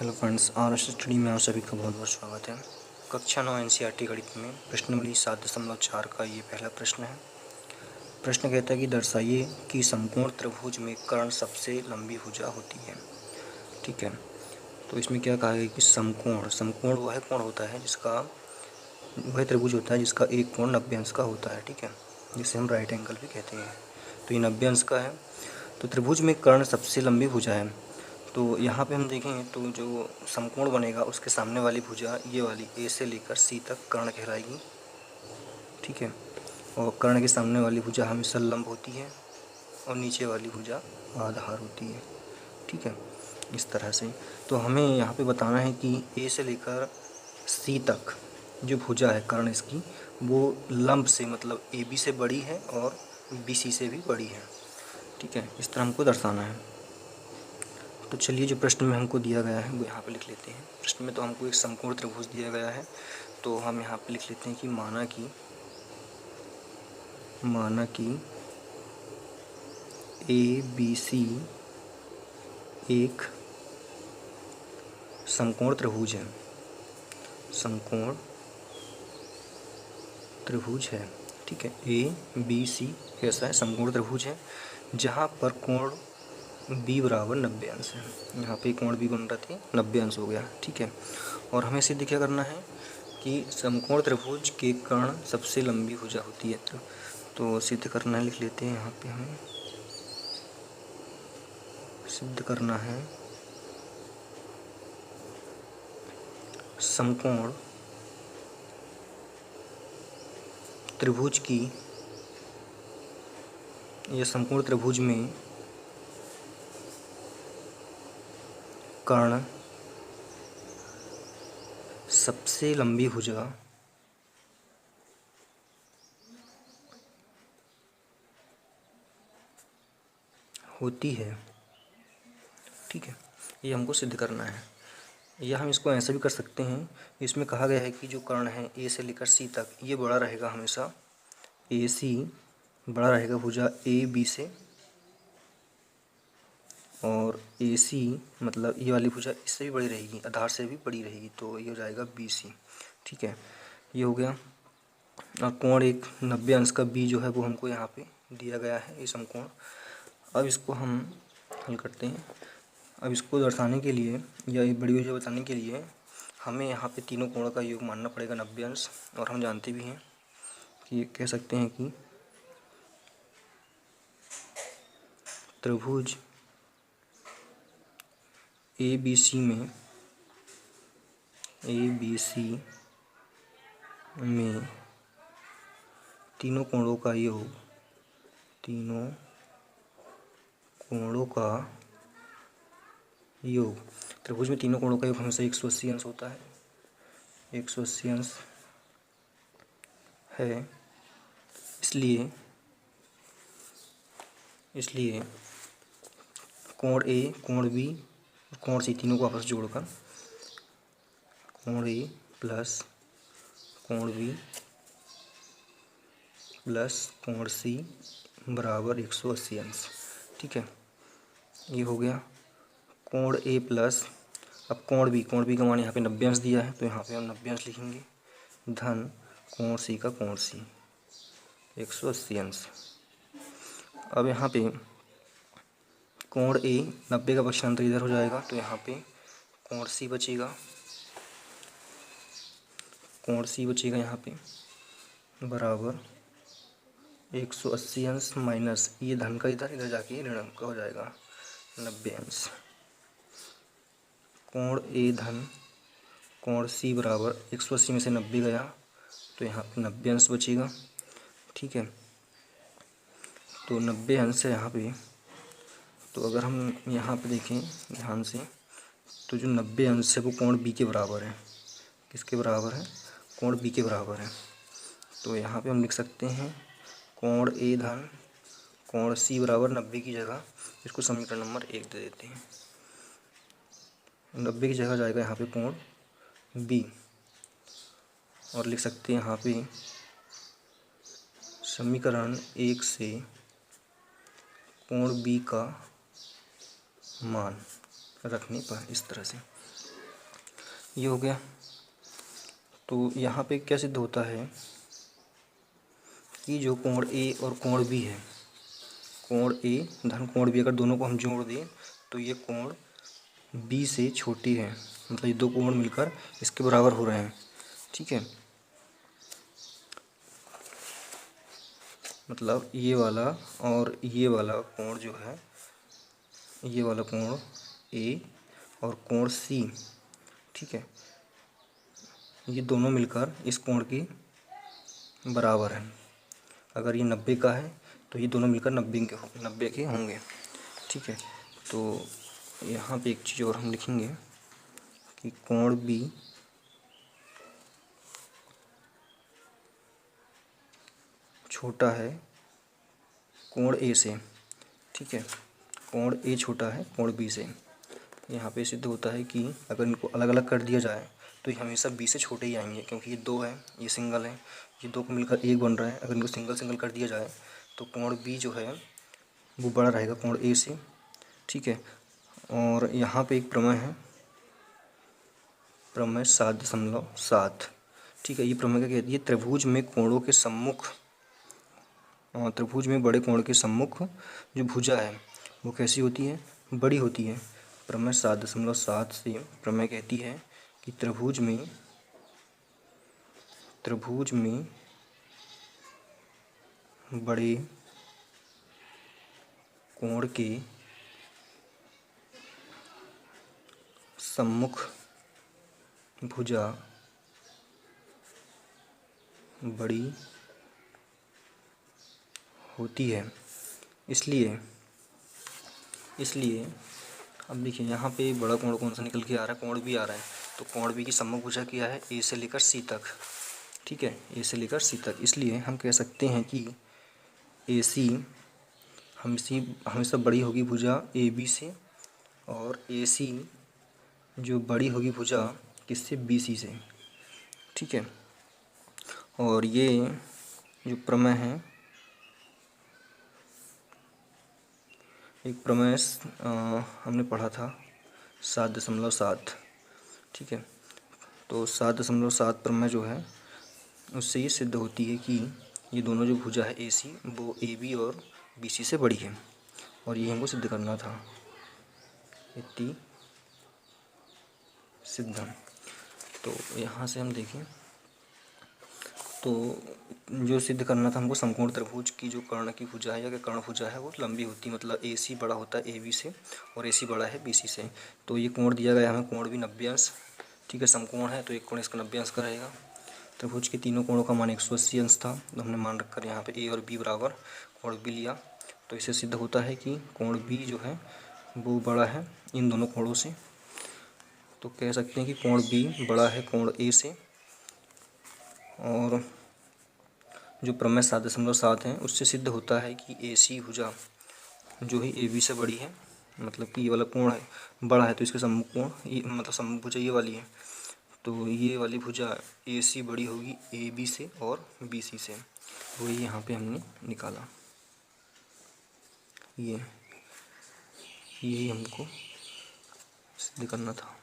Hello friends, आज study में आप सभी का बहुत बहुत स्वागत है। कक्षा 9 एनसीईआरटी गणित में प्रश्नावली 7.4 का ये पहला प्रश्न है। प्रश्न कहता है कि दर्शाइए कि समकोण त्रिभुज में कर्ण सबसे लंबी भुजा होती है। ठीक है, तो इसमें क्या कहा गया कि समकोण वह कोण होता है जिसका वह त्रिभुज होता है जिसका एक कोण 90 अंश का होता है। ठीक है, जिसे हम राइट एंगल भी कहते हैं। तो ये 90 अंश का है। तो त्रिभुज में कर्ण सबसे लंबी भुजा है। तो यहाँ पे हम देखें तो जो समकोण बनेगा उसके सामने वाली भुजा ये वाली ए से लेकर सी तक कर्ण कहलाएगी। ठीक है, और कर्ण के सामने वाली भुजा हमेशा लंब होती है और नीचे वाली भुजा आधार होती है। ठीक है, इस तरह से। तो हमें यहाँ पे बताना है कि ए से लेकर सी तक जो भुजा है कर्ण इसकी वो लंब से मतलब ए बी से बड़ी है और बी सी से भी बड़ी है। ठीक है, इस तरह हमको दर्शाना है। तो चलिए, जो प्रश्न में हमको दिया गया है वो यहाँ पे लिख लेते हैं। प्रश्न में तो हमको एक समकोण त्रिभुज दिया गया है, तो हम यहाँ पे लिख लेते हैं कि माना कि ए बी सी एक समकोण त्रिभुज है। समकोण त्रिभुज है। ठीक है, ए बी सी कैसा है? समकोण त्रिभुज है जहाँ पर कोण b बराबर 90 अंश है। यहाँ पे कोण b बन रहा थे 90 अंश हो गया। ठीक है, और हमें सिद्ध क्या करना है कि समकोण त्रिभुज के कर्ण सबसे लंबी भुजा होती है। तो सिद्ध करना है, लिख लेते हैं। यहाँ पे हमें सिद्ध करना है समकोण त्रिभुज की या समकोण त्रिभुज में कर्ण सबसे लंबी भुजा होती है। ठीक है, ये हमको सिद्ध करना है। या हम इसको ऐसा भी कर सकते हैं, इसमें कहा गया है कि जो कर्ण है ए से लेकर सी तक ये बड़ा रहेगा हमेशा। ए सी बड़ा रहेगा भुजा ए बी से, और ए सी मतलब ये वाली भुजा इससे भी बड़ी रहेगी, आधार से भी बड़ी रहेगी, तो ये हो जाएगा बी सी। ठीक है, ये हो गया। और कोण एक 90 अंश का बी जो है वो हमको यहाँ पे दिया गया है, ये समकोण। अब इसको हम हल करते हैं। अब इसको दर्शाने के लिए या ये बड़ी भुजा बताने के लिए हमें यहाँ पे तीनों कोणों का योग मानना पड़ेगा 90 अंश। और हम जानते भी हैं कि ये कह सकते हैं कि त्रिभुज ए बी सी में तीनों कोणों का योग त्रिभुज में तीनों कोणों का योग हमेशा 180 अंश होता है। 180 अंश है, इसलिए कोण ए, कोण बी, कोण सी तीनों को आपस जोड़कर कोण ए प्लस कोण बी प्लस कोण सी बराबर 180 अंश। ठीक है, ये हो गया कोण ए प्लस, अब कोण बी का मान यहाँ पे 90 अंश दिया है तो यहाँ पे हम 90 अंश लिखेंगे, धन कोण सी का कोण सी 180 अंश। अब यहाँ पे कोण ए 90 का पक्षांतर इधर हो जाएगा तो यहाँ पे कोण सी बचेगा यहाँ पे बराबर 180 अंश माइनस ये धन का इधर जाके ऋण का हो जाएगा 90 अंश। कोण ए धन कोण सी बराबर 180 में से 90 गया तो यहाँ पे 90 अंश बचेगा। ठीक है, तो 90 अंश है यहाँ पे। तो अगर हम यहाँ पे देखें ध्यान से तो जो 90 अंश है वो कोण बी के बराबर है। किसके बराबर है? कोण बी के बराबर है। तो यहाँ पे हम लिख सकते हैं कोण ए धन कोण सी बराबर 90 की जगह इसको समीकरण नंबर 1 दे देते हैं। 90 की जगह जाएगा यहाँ पे कोण बी, और लिख सकते हैं यहाँ पे समीकरण 1 से कोण बी का मान रखने पर इस तरह से। ये हो गया। तो यहाँ पे क्या सिद्ध होता है कि जो कोण ए और कोण बी है, कोण ए धन कोण बी, अगर दोनों को हम जोड़ दें तो ये कोण बी से छोटी है, मतलब ये दो कोण मिलकर इसके बराबर हो रहे हैं। ठीक है, मतलब ये वाला और ये वाला कोण जो है, ये वाला कोण ए और कोण सी, ठीक है, ये दोनों मिलकर इस कोण की बराबर है। अगर ये 90 का है तो ये दोनों मिलकर 90 के होंगे। ठीक है, तो यहाँ पे एक चीज़ और हम लिखेंगे कि कोण बी छोटा है कोण ए से। ठीक है, कोण ए छोटा है कोण बी से। यहाँ पे सिद्ध होता है कि अगर इनको अलग अलग कर दिया जाए तो ये हमेशा बी से छोटे ही आएंगे, क्योंकि ये दो है, ये सिंगल है, ये दो को मिलकर एक बन रहा है। अगर इनको सिंगल सिंगल कर दिया जाए तो कोण बी जो है वो बड़ा रहेगा कोण ए से। ठीक है, और यहाँ पे एक प्रमेय है, प्रमेय 7.7। ठीक है, ये प्रमेय क्या कहती है, त्रिभुज में कोणों के सम्मुख, त्रिभुज में बड़े कोण के सम्मुख जो भुजा है वो कैसी होती है, बड़ी होती है। प्रमेय 7.7 से प्रमेय कहती है कि त्रिभुज में बड़े कोण के सम्मुख भुजा बड़ी होती है। इसलिए अब देखिए यहाँ पे बड़ा कोण कौन सा निकल के आ रहा है, कोण बी आ रहा है। तो कोण बी की सम्मुख भुजा क्या है, ए से लेकर सी तक। ठीक है, ए से लेकर सी तक। इसलिए हम कह सकते हैं कि ए सी हमेशा बड़ी होगी भुजा ए बी से, और ए सी जो बड़ी होगी भुजा किससे, बी सी से। ठीक है, और ये जो प्रमेय है, एक प्रमेय हमने पढ़ा था 7.7। ठीक है, तो 7.7 प्रमेय जो है उससे ये सिद्ध होती है कि ये दोनों जो भुजा है ए सी वो ए बी और बी सी से बड़ी है, और ये हमको सिद्ध करना था। इति सिद्धम। तो यहाँ से हम देखें तो जो सिद्ध करना था हमको, समकोण त्रिभुज की जो कर्ण की भुजा है या कर्ण भुजा है वो लंबी होती है, मतलब ए सी बड़ा होता है ए बी से और ए सी बड़ा है बी सी से। तो ये कोण दिया गया हमें, कोण भी 90 अंश। ठीक है, समकोण है तो एक कोण इसका 90 अंश का रहेगा। त्रिभुज के तीनों कोणों का मान 180 अंश था, तो हमने मान रखकर यहाँ पे ए और बी बराबर कोण बी लिया। तो इससे सिद्ध होता है कि कोण बी जो है वो बड़ा है इन दोनों कोणों से। तो कह सकते हैं कि कोण बी बड़ा है कोण ए से, और जो प्रमेय 7.7 है उससे सिद्ध होता है कि ए सी भुजा जो है ए बी से बड़ी है, मतलब कि ये वाला कोण है बड़ा है तो इसके सम्मुख कोण ये, मतलब सम्मुख भुजा ये वाली है, तो ये वाली भुजा ए सी बड़ी होगी ए बी से और बी सी से। वही यहाँ पे हमने निकाला, यही हमको सिद्ध करना था।